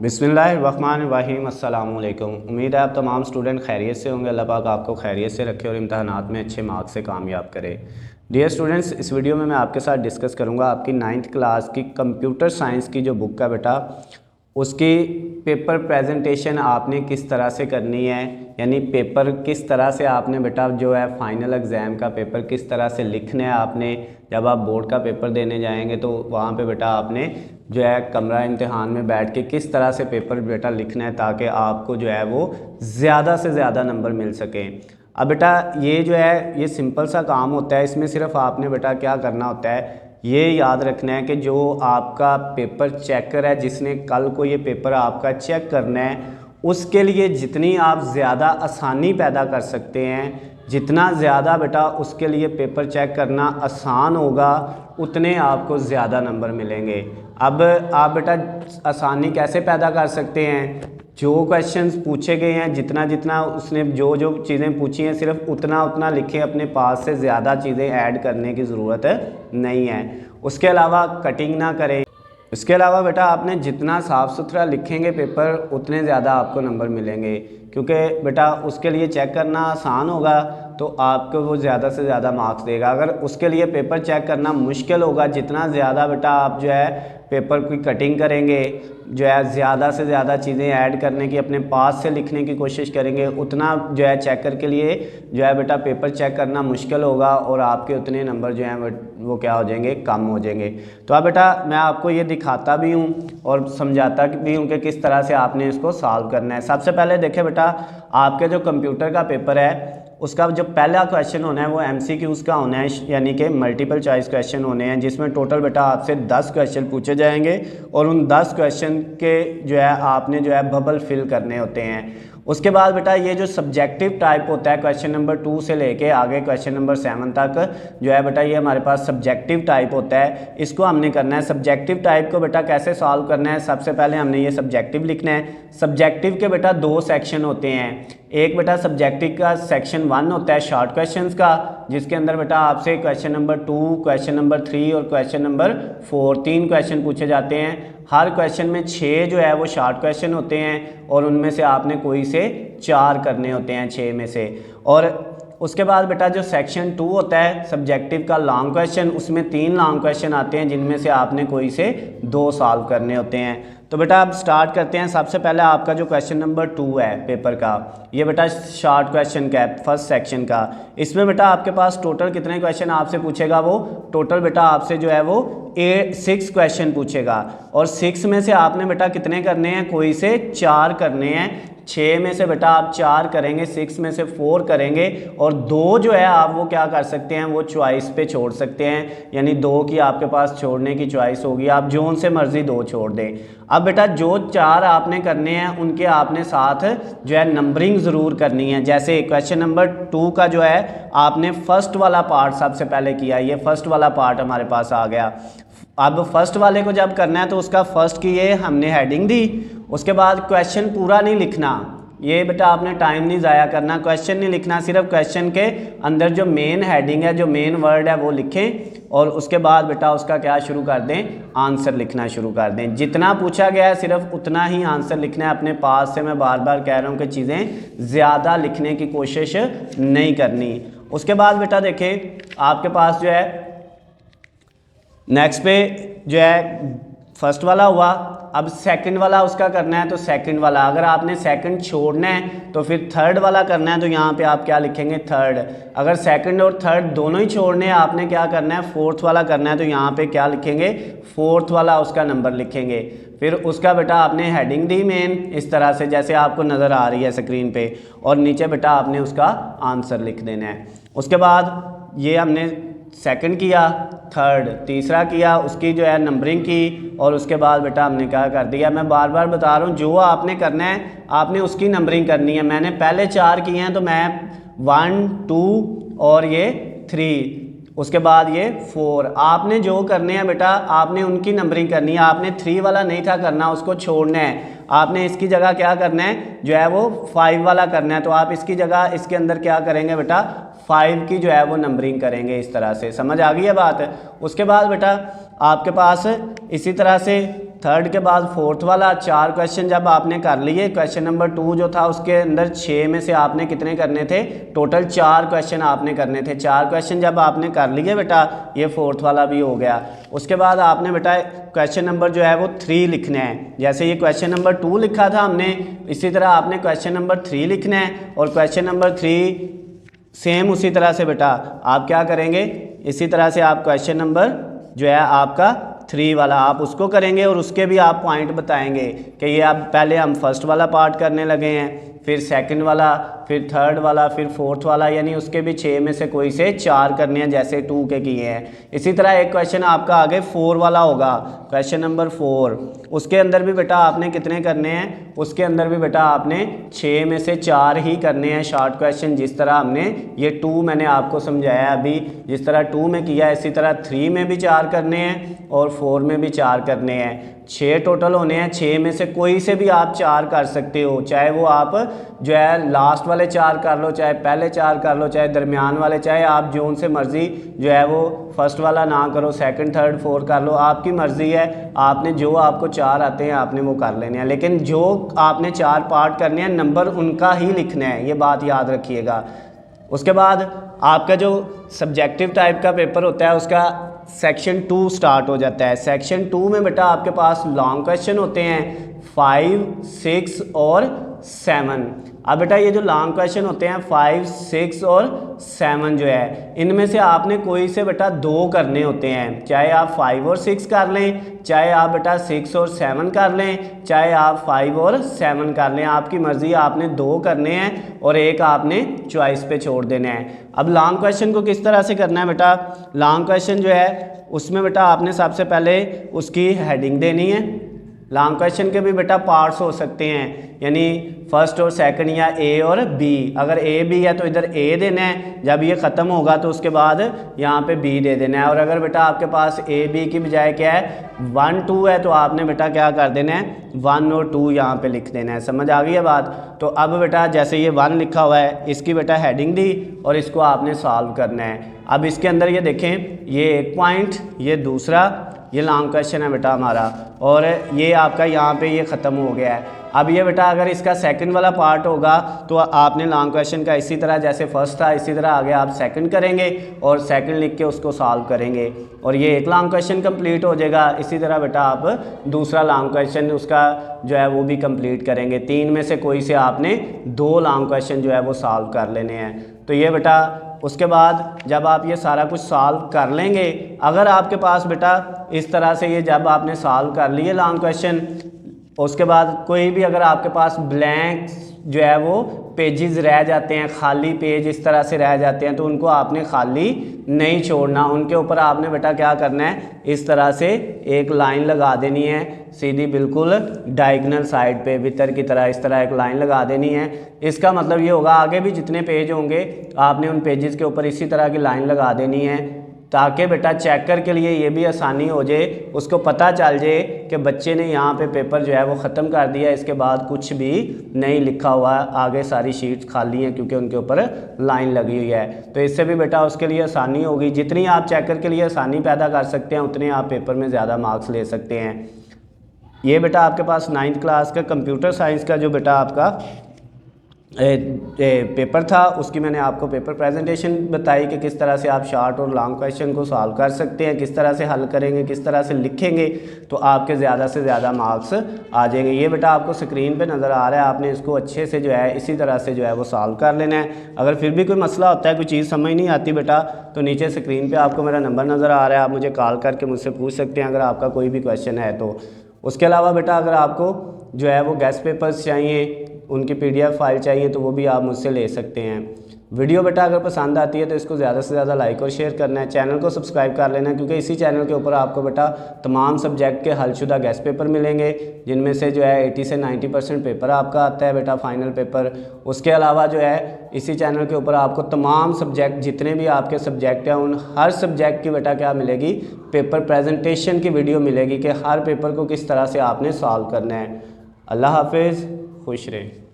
बिस्मिल्लाहिर्रहमानिर्रहीम। अस्सलाम वालेकुम। उम्मीद है आप तमाम स्टूडेंट खैरियत से होंगे। अल्लाह पाक आपको खैरियत से रखे और इम्तहानात में अच्छे मार्क्स से कामयाब करे। डियर स्टूडेंट्स, इस वीडियो में मैं आपके साथ डिस्कस करूंगा आपकी 9th क्लास की कंप्यूटर साइंस की जो बुक है बेटा, उसकी पेपर प्रेजेंटेशन आपने किस तरह से करनी है, यानी पेपर किस तरह से आपने बेटा जो है फाइनल एग्ज़ाम का पेपर किस तरह से लिखना है। आपने जब आप बोर्ड का पेपर देने जाएंगे तो वहाँ पे बेटा आपने जो है कमरा इम्तिहान में बैठ के किस तरह से पेपर बेटा लिखना है ताकि आपको जो है वो ज़्यादा से ज़्यादा नंबर मिल सकें। अब बेटा ये जो है ये सिंपल सा काम होता है। इसमें सिर्फ आपने बेटा क्या करना होता है, ये याद रखना है कि जो आपका पेपर चेकर है, जिसने कल को ये पेपर आपका चेक करना है, उसके लिए जितनी आप ज़्यादा आसानी पैदा कर सकते हैं, जितना ज़्यादा बेटा उसके लिए पेपर चेक करना आसान होगा, उतने आपको ज़्यादा नंबर मिलेंगे। अब आप बेटा आसानी कैसे पैदा कर सकते हैं, जो क्वेश्चंस पूछे गए हैं जितना जितना उसने जो जो चीज़ें पूछी हैं सिर्फ उतना उतना लिखें, अपने पास से ज़्यादा चीज़ें ऐड करने की ज़रूरत नहीं है। उसके अलावा कटिंग ना करें। इसके अलावा बेटा आपने जितना साफ़ सुथरा लिखेंगे पेपर उतने ज़्यादा आपको नंबर मिलेंगे, क्योंकि बेटा उसके लिए चेक करना आसान होगा तो आपको वो ज़्यादा से ज़्यादा मार्क्स देगा। अगर उसके लिए पेपर चेक करना मुश्किल होगा, जितना ज़्यादा बेटा आप जो है पेपर की कटिंग करेंगे, जो है ज़्यादा से ज़्यादा चीज़ें ऐड करने की अपने पास से लिखने की कोशिश करेंगे, उतना जो है चेकर के लिए जो है बेटा पेपर चेक करना मुश्किल होगा और आपके उतने नंबर जो हैं वो क्या हो जाएंगे, कम हो जाएंगे। तो अब बेटा मैं आपको ये दिखाता भी हूँ और समझाता भी हूँ कि किस तरह से आपने इसको सॉल्व करना है। सबसे पहले देखें बेटा, आपके जो कंप्यूटर का पेपर है उसका जो पहला क्वेश्चन होना है वो MCQs का होना है, यानी कि मल्टीपल चॉइस क्वेश्चन होने हैं, जिसमें टोटल बेटा आपसे 10 क्वेश्चन पूछे जाएंगे और उन 10 क्वेश्चन के जो है आपने जो है बबल फिल करने होते हैं। उसके बाद बेटा ये जो सब्जेक्टिव टाइप होता है क्वेश्चन नंबर 2 से लेके आगे क्वेश्चन नंबर 7 तक जो है बेटा ये हमारे पास सब्जेक्टिव टाइप होता है, इसको हमने करना है। सब्जेक्टिव टाइप को बेटा कैसे सॉल्व करना है, सबसे पहले हमने ये सब्जेक्टिव लिखना है। सब्जेक्टिव के बेटा 2 सेक्शन होते हैं। एक बेटा सब्जेक्टिव का सेक्शन 1 होता है शॉर्ट क्वेश्चंस का, जिसके अंदर बेटा आपसे क्वेश्चन नंबर 2, क्वेश्चन नंबर 3 और क्वेश्चन नंबर 4 3 क्वेश्चन पूछे जाते हैं। हर क्वेश्चन में 6 जो है वो शॉर्ट क्वेश्चन होते हैं और उनमें से आपने कोई से 4 करने होते हैं 6 में से। और उसके बाद बेटा जो सेक्शन 2 होता है सब्जेक्टिव का लॉन्ग क्वेश्चन, उसमें 3 लॉन्ग क्वेश्चन आते हैं जिनमें से आपने कोई से 2 सॉल्व करने होते हैं। तो बेटा अब स्टार्ट करते हैं। सबसे पहले आपका जो क्वेश्चन नंबर 2 है पेपर का, ये बेटा शॉर्ट क्वेश्चन का है, फर्स्ट सेक्शन का। इसमें बेटा आपके पास टोटल कितने क्वेश्चन आपसे पूछेगा, वो टोटल बेटा आपसे जो है वो 6 क्वेश्चन पूछेगा और 6 में से आपने बेटा कितने करने हैं, कोई से 4 करने हैं। 6 में से बेटा आप 4 करेंगे, 6 में से 4 करेंगे और 2 जो है आप वो क्या कर सकते हैं, वो चॉइस पे छोड़ सकते हैं, यानी 2 की आपके पास छोड़ने की चॉइस होगी, आप जो उनसे मर्जी 2 छोड़ दें। अब बेटा जो 4 आपने करने हैं उनके आपने साथ जो है नंबरिंग ज़रूर करनी है। जैसे क्वेश्चन नंबर 2 का जो है आपने फर्स्ट वाला पार्ट सबसे पहले किया, ये फर्स्ट वाला पार्ट हमारे पास आ गया। अब फर्स्ट वाले को जब करना है तो उसका फर्स्ट की ये हमने हेडिंग दी, उसके बाद क्वेश्चन पूरा नहीं लिखना, ये बेटा आपने टाइम नहीं ज़ाया करना, क्वेश्चन नहीं लिखना, सिर्फ क्वेश्चन के अंदर जो मेन हेडिंग है, जो मेन वर्ड है वो लिखें और उसके बाद बेटा उसका क्या शुरू कर दें, आंसर लिखना शुरू कर दें। जितना पूछा गया है सिर्फ उतना ही आंसर लिखना है अपने पास से। मैं बार बार कह रहा हूँ कि चीज़ें ज़्यादा लिखने की कोशिश नहीं करनी। उसके बाद बेटा देखें आपके पास जो है नेक्स्ट पे जो है फर्स्ट वाला हुआ, अब सेकंड वाला उसका करना है तो सेकंड वाला, अगर आपने सेकंड छोड़ना है तो फिर थर्ड वाला करना है, तो यहाँ पे आप क्या लिखेंगे, थर्ड। अगर सेकंड और थर्ड दोनों ही छोड़ने हैं, आपने क्या करना है, फोर्थ वाला करना है, तो यहाँ पे क्या लिखेंगे, फोर्थ वाला उसका नंबर लिखेंगे। फिर उसका बेटा आपने हेडिंग दी मेन इस तरह से जैसे आपको नज़र आ रही है स्क्रीन पे, और नीचे बेटा आपने उसका आंसर लिख देना है। उसके बाद ये हमने सेकंड किया, थर्ड, तीसरा किया, उसकी जो है नंबरिंग की और उसके बाद बेटा हमने क्या कर दिया। मैं बार बार बता रहा हूँ जो आपने करना है आपने उसकी नंबरिंग करनी है। मैंने पहले 4 किए हैं तो मैं 1 2 और ये 3, उसके बाद ये 4, आपने जो करने हैं बेटा आपने उनकी नंबरिंग करनी है। आपने 3 वाला नहीं था करना, उसको छोड़ना है। आपने इसकी जगह क्या करना है, जो है वो 5 वाला करना है, तो आप इसकी जगह इसके अंदर क्या करेंगे बेटा, 5 की जो है वो नंबरिंग करेंगे। इस तरह से समझ आ गई है बात। उसके बाद बेटा आपके पास इसी तरह से थर्ड के बाद फोर्थ वाला 4 क्वेश्चन जब आपने कर लिए, क्वेश्चन नंबर 2 जो था उसके अंदर 6 में से आपने कितने करने थे, टोटल 4 क्वेश्चन आपने करने थे। 4 क्वेश्चन जब आपने कर लिए बेटा, ये फोर्थ वाला भी हो गया। उसके बाद आपने बेटा क्वेश्चन नंबर जो है वो 3 लिखना है। जैसे ये क्वेश्चन नंबर 2 लिखा था हमने, इसी तरह आपने क्वेश्चन नंबर 3 लिखना है। और क्वेश्चन नंबर 3 सेम उसी तरह से बेटा आप क्या करेंगे, इसी तरह से आप क्वेश्चन नंबर जो है आपका 3 वाला आप उसको करेंगे और उसके भी आप पॉइंट बताएंगे कि ये आप पहले हम फर्स्ट वाला पार्ट करने लगे हैं, फिर सेकंड वाला, फिर थर्ड वाला, फिर फोर्थ वाला, यानी उसके भी 6 में से कोई से 4 करने हैं जैसे 2 के किए हैं। इसी तरह एक क्वेश्चन आपका आगे 4 वाला होगा, क्वेश्चन नंबर 4, उसके अंदर भी बेटा आपने कितने करने हैं, उसके अंदर भी बेटा आपने 6 में से 4 ही करने हैं शॉर्ट क्वेश्चन। जिस तरह हमने ये 2 मैंने आपको समझाया अभी, जिस तरह 2 में किया इसी तरह 3 में भी 4 करने हैं और 4 में भी 4 करने हैं। 6 टोटल होने हैं, 6 में से कोई से भी आप 4 कर सकते हो, चाहे वो आप जो है लास्ट वाले 4 कर लो, चाहे पहले 4 कर लो, चाहे दरमियान वाले, चाहे आप जो उनसे मर्ज़ी जो है वो फर्स्ट वाला ना करो, सेकंड थर्ड 4 कर लो, आपकी मर्ज़ी है। आपने जो आपको 4 आते हैं आपने वो कर लेने हैं, लेकिन जो आपने 4 पार्ट करने हैं नंबर उनका ही लिखना है, ये बात याद रखिएगा। उसके बाद आपका जो सब्जेक्टिव टाइप का पेपर होता है उसका सेक्शन 2 स्टार्ट हो जाता है। सेक्शन 2 में बेटा आपके पास लॉन्ग क्वेश्चन होते हैं 5, 6 और 7। अब बेटा ये जो लॉन्ग क्वेश्चन होते हैं 5, 6 और 7 जो है, इनमें से आपने कोई से बेटा 2 करने होते हैं, चाहे आप 5 और 6 कर लें, चाहे आप बेटा 6 और 7 कर लें, चाहे आप 5 और 7 कर लें, आपकी मर्ज़ी। आपने 2 करने हैं और एक आपने चॉइस पे छोड़ देना है। अब लॉन्ग क्वेश्चन को किस तरह से करना है बेटा, लॉन्ग क्वेश्चन जो है उसमें बेटा आपने सबसे पहले उसकी हेडिंग देनी है। लॉन्ग क्वेश्चन के भी बेटा पार्ट्स हो सकते हैं, यानी फर्स्ट और सेकंड या ए और बी। अगर ए बी है तो इधर ए देना है, जब ये ख़त्म होगा तो उसके बाद यहाँ पे बी दे देना है। और अगर बेटा आपके पास ए बी की बजाय क्या है 1, 2 है तो आपने बेटा क्या कर देना है 1 और 2 यहाँ पे लिख देना है। समझ आ गई है बात। तो अब बेटा जैसे ये 1 लिखा हुआ है, इसकी बेटा हेडिंग दी और इसको आपने सॉल्व करना है। अब इसके अंदर ये देखें, ये एक पॉइंट, ये दूसरा, ये लॉन्ग क्वेश्चन है बेटा हमारा, और ये आपका यहाँ पे ये ख़त्म हो गया है। अब ये बेटा अगर इसका सेकंड वाला पार्ट होगा तो आपने लॉन्ग क्वेश्चन का इसी तरह जैसे फर्स्ट था इसी तरह आगे आप सेकंड करेंगे और सेकंड लिख के उसको सॉल्व करेंगे और ये एक लॉन्ग क्वेश्चन कंप्लीट हो जाएगा। इसी तरह बेटा आप दूसरा लॉन्ग क्वेश्चन उसका जो है वो भी कंप्लीट करेंगे। 3 में से कोई से आपने 2 लॉन्ग क्वेश्चन जो है वो सॉल्व कर लेने हैं। तो ये बेटा उसके बाद जब आप ये सारा कुछ सॉल्व कर लेंगे, अगर आपके पास बेटा इस तरह से ये जब आपने सॉल्व कर लिए लॉन्ग क्वेश्चन, उसके बाद कोई भी अगर आपके पास ब्लैंक जो है वो पेजेस रह जाते हैं, खाली पेज इस तरह से रह जाते हैं, तो उनको आपने खाली नहीं छोड़ना, उनके ऊपर आपने बेटा क्या करना है इस तरह से एक लाइन लगा देनी है सीधी, बिल्कुल डायगोनल साइड पे भीतर की तरह इस तरह एक लाइन लगा देनी है। इसका मतलब ये होगा आगे भी जितने पेज होंगे आपने उन पेजेस के ऊपर इसी तरह की लाइन लगा देनी है, ताकि बेटा चेकर के लिए ये भी आसानी हो जाए, उसको पता चल जाए कि बच्चे ने यहाँ पे पेपर जो है वो ख़त्म कर दिया, इसके बाद कुछ भी नहीं लिखा हुआ, आगे सारी शीट्स खाली हैं क्योंकि उनके ऊपर लाइन लगी हुई है। तो इससे भी बेटा उसके लिए आसानी होगी। जितनी आप चेकर के लिए आसानी पैदा कर सकते हैं उतने आप पेपर में ज़्यादा मार्क्स ले सकते हैं। ये बेटा आपके पास 9th क्लास का कंप्यूटर साइंस का जो बेटा आपका पेपर था उसकी मैंने आपको पेपर प्रेजेंटेशन बताई कि किस तरह से आप शॉर्ट और लॉन्ग क्वेश्चन को सॉल्व कर सकते हैं, किस तरह से हल करेंगे, किस तरह से लिखेंगे, तो आपके ज़्यादा से ज़्यादा मार्क्स आ जाएंगे। ये बेटा आपको स्क्रीन पे नज़र आ रहा है, आपने इसको अच्छे से जो है इसी तरह से जो है वो सॉल्व कर लेना है। अगर फिर भी कोई मसला होता है, कोई चीज़ समझ नहीं आती बेटा, तो नीचे स्क्रीन पर आपको मेरा नंबर नज़र आ रहा है, आप मुझे कॉल करके मुझसे पूछ सकते हैं अगर आपका कोई भी क्वेश्चन है तो। उसके अलावा बेटा अगर आपको जो है वो गेस्ट पेपर्स चाहिए, उनकी PDF फाइल चाहिए तो वो भी आप मुझसे ले सकते हैं। वीडियो बेटा अगर पसंद आती है तो इसको ज़्यादा से ज़्यादा लाइक और शेयर करना है, चैनल को सब्सक्राइब कर लेना है, क्योंकि इसी चैनल के ऊपर आपको बेटा तमाम सब्जेक्ट के हलशुदा गेस्ट पेपर मिलेंगे, जिनमें से जो है 80 से 90% पेपर आपका आता है बेटा फाइनल पेपर। उसके अलावा जो है इसी चैनल के ऊपर आपको तमाम सब्जेक्ट जितने भी आपके सब्जेक्ट हैं उन हर सब्जेक्ट की बेटा क्या मिलेगी, पेपर प्रेजेंटेशन की वीडियो मिलेगी कि हर पेपर को किस तरह से आपने सॉल्व करना है। अल्लाह हाफिज़, खुश रहें।